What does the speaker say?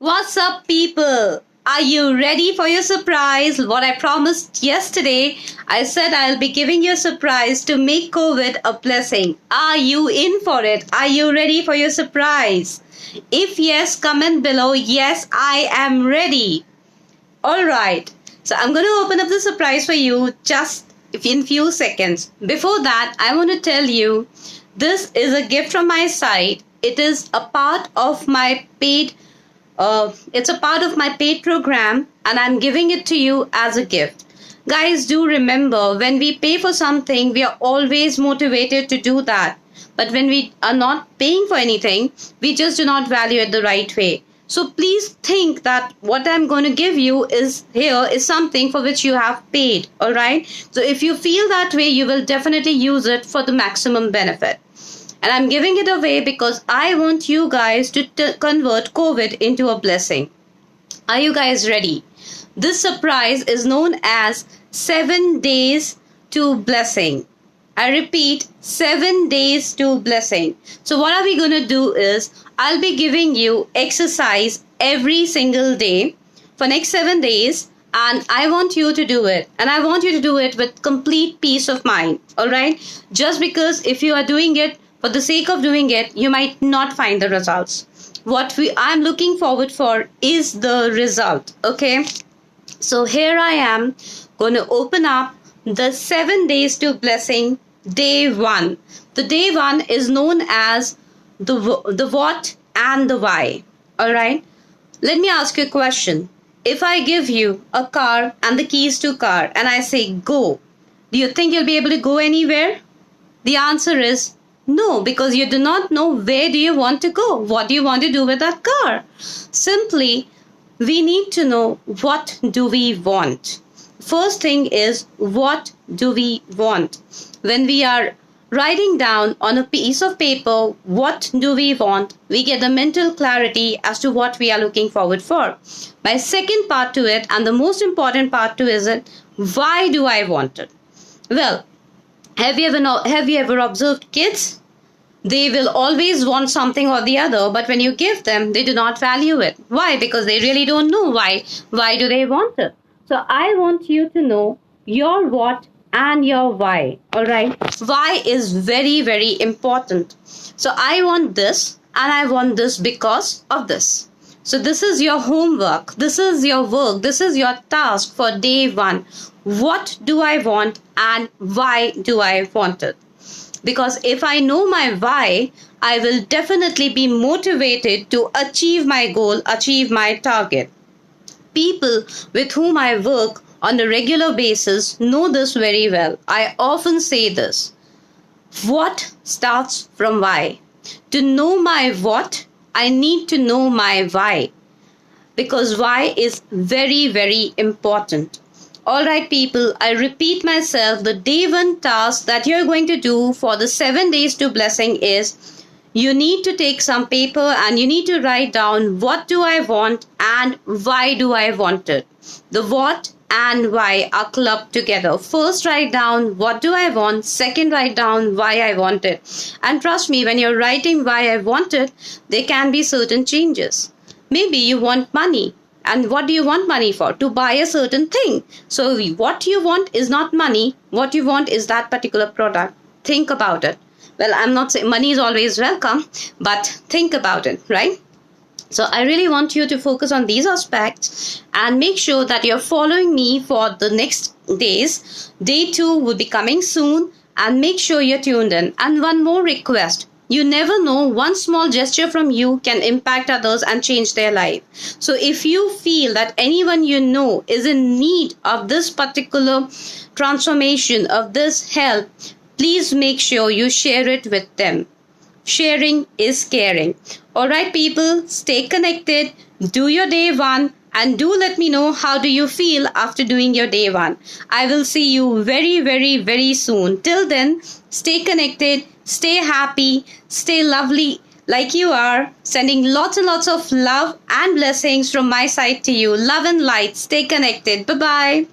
What's up, people? Are you ready for your surprise? What I promised yesterday, I said I'll be giving you a surprise to make COVID a blessing. Are you in for it? Are you ready for your surprise? If yes, comment below. Yes, I am ready. Alright, so I'm going to open up the surprise for you just in few seconds. Before that, I want to tell you this is a gift from my side. It is a part of my paid it's a part of my paid program and I'm giving it to you as a gift. Guys, do remember when we pay for something, we are always motivated to do that. But when we are not paying for anything, we just do not value it the right way. So please think that what I'm going to give you is something for which you have paid. All right. So if you feel that way, you will definitely use it for the maximum benefit. And I'm giving it away because I want you guys to convert COVID into a blessing. Are you guys ready? This surprise is known as 7 days to blessing. I repeat, 7 days to blessing. So what are we going to do is I'll be giving you exercise every single day for next 7 days. And I want you to do it. And I want you to do it with complete peace of mind. All right. Just because if you are doing it for the sake of doing it, you might not find the results. What I'm looking forward for is the result. Okay. So here I am going to open up the 7 days to blessing day 1. The day 1 is known as the what and the why. All right. Let me ask you a question. If I give you a car and the keys to car and I say go, do you think you'll be able to go anywhere? The answer is no, because you do not know where do you want to go. What do you want to do with that car? Simply, we need to know what do we want. First thing is, what do we want? When we are writing down on a piece of paper, what do we want? We get the mental clarity as to what we are looking forward for. My second part to it, and the most important part to it, why do I want it? Well, have you ever observed kids? They will always want something or the other, but when you give them, they do not value it. Why? Because they really don't know why. Why do they want it? So I want you to know your what and your why. All right. Why is very, very important. So I want this and I want this because of this. So this is your homework. This is your work. This is your task for day 1. What do I want and why do I want it? Because if I know my why, I will definitely be motivated to achieve my goal, achieve my target. People with whom I work on a regular basis know this very well. I often say this. What starts from why? To know my what, I need to know my why. Because why is very, very important. Alright people, I repeat myself, the day 1 task that you're going to do for the 7 days to blessing is you need to take some paper and you need to write down what do I want and why do I want it. The what and why are clubbed together. First write down what do I want, second write down why I want it. And trust me, when you're writing why I want it, there can be certain changes. Maybe you want money. And what do you want money for? To buy a certain thing. So what you want is not money. What you want is that particular product. Think about it. Well, I'm not saying money is always welcome, but think about it, right? So I really want you to focus on these aspects and make sure that you're following me for the next days. Day 2 will be coming soon and make sure you're tuned in. And one more request. You never know, one small gesture from you can impact others and change their life. So if you feel that anyone you know is in need of this particular transformation, of this help, please make sure you share it with them. Sharing is caring. Alright people, stay connected, do your day 1 and do let me know how do you feel after doing your day 1. I will see you very, very, very soon. Till then, stay connected, stay happy, stay lovely like you are. Sending lots and lots of love and blessings from my side to you. Love and light. Stay connected. Bye-bye.